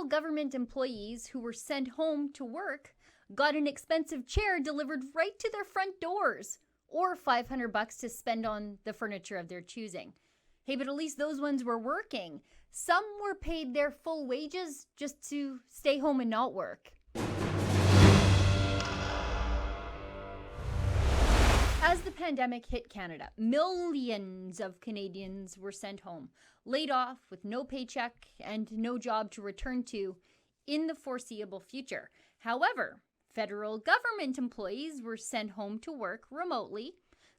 federal government employees who were sent home to work got an expensive chair delivered right to their front doors, or $500 to spend on the furniture of their choosing. Hey, but at least those ones were working. Some were paid their full wages just to stay home and not work. As the pandemic hit Canada, millions of Canadians were sent home, laid off with no paycheck and no job to return to in the foreseeable future. However, federal government employees were sent home to work remotely,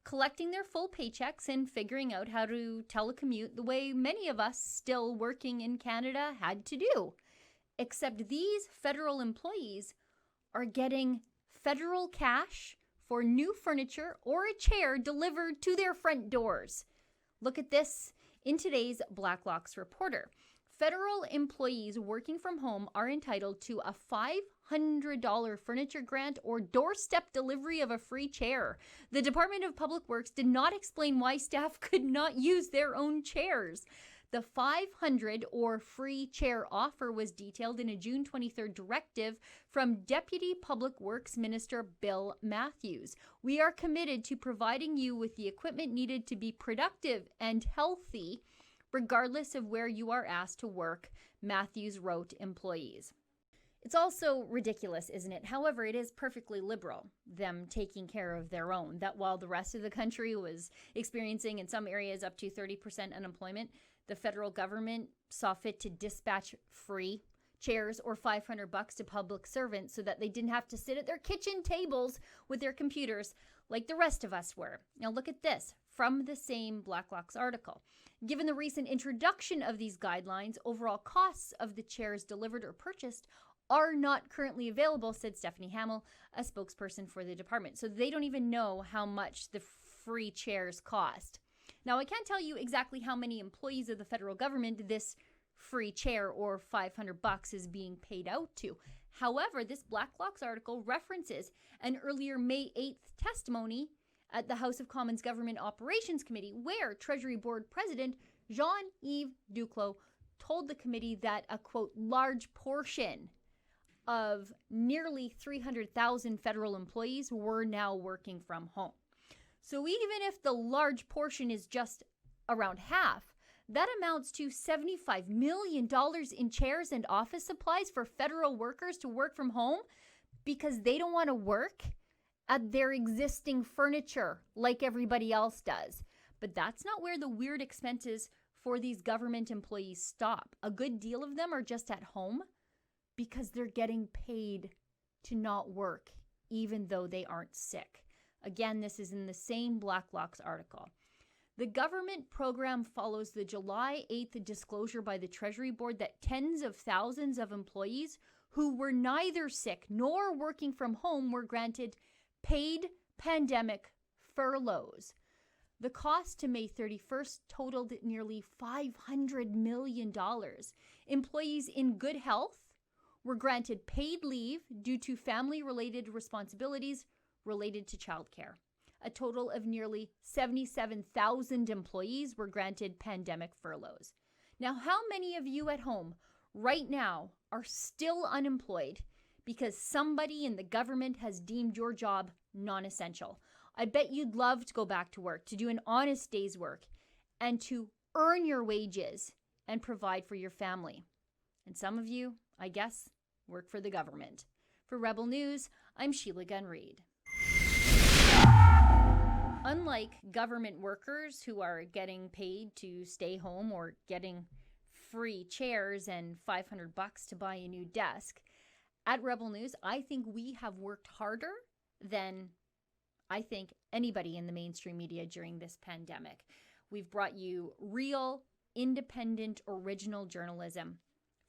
collecting their full paychecks and figuring out how to telecommute the way many of us still working in Canada had to do. Except these federal employees are getting federal cash for new furniture or a chair delivered to their front doors. Look at this in today's Blacklock's Reporter. Federal employees working from home are entitled to a $500 furniture grant or doorstep delivery of a free chair. The Department of Public Works did not explain why staff could not use their own chairs. The $500 or free chair offer was detailed in a June 23rd directive from Deputy Public Works Minister Bill Matthews. We are committed to providing you with the equipment needed to be productive and healthy, regardless of where you are asked to work, Matthews wrote employees. It's also ridiculous, isn't it? However, it is perfectly liberal, them taking care of their own, that while the rest of the country was experiencing in some areas up to 30% unemployment, the federal government saw fit to dispatch free chairs or $500 to public servants so that they didn't have to sit at their kitchen tables with their computers like the rest of us were. Now look at this from the same Blacklock's article. Given the recent introduction of these guidelines, overall costs of the chairs delivered or purchased are not currently available, said Stephanie Hamill, a spokesperson for the department. So they don't even know how much the free chairs cost. Now, I can't tell you exactly how many employees of the federal government this free chair or $500 is being paid out to. However, this Blacklock's article references an earlier May 8th testimony at the House of Commons Government Operations Committee, where Treasury Board President Jean-Yves Duclos told the committee that a, quote, large portion of nearly 300,000 federal employees were now working from home. So even if the large portion is just around half, that amounts to $75 million in chairs and office supplies for federal workers to work from home because they don't want to work at their existing furniture like everybody else does. But that's not where the weird expenses for these government employees stop. A good deal of them are just at home because they're getting paid to not work, even though they aren't sick. Again, this is in the same Blacklock's article. The government program follows the July 8th disclosure by the Treasury Board that tens of thousands of employees who were neither sick nor working from home were granted paid pandemic furloughs. The cost to May 31st totaled nearly $500 million. Employees in good health were granted paid leave due to family-related responsibilities related to childcare. A total of nearly 77,000 employees were granted pandemic furloughs. Now, how many of you at home right now are still unemployed because somebody in the government has deemed your job non-essential? I bet you'd love to go back to work, to do an honest day's work, and to earn your wages and provide for your family. And some of you, I guess, work for the government. For Rebel News, I'm Sheila Gunn Reid. Unlike government workers who are getting paid to stay home or getting free chairs and $500 to buy a new desk, at Rebel News, I think we have worked harder than I think anybody in the mainstream media during this pandemic. We've brought you real, independent, original journalism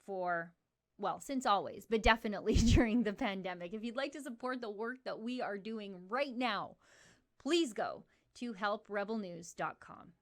for, well, since always, but definitely during the pandemic. If you'd like to support the work that we are doing right now, please go to helprebelnews.com.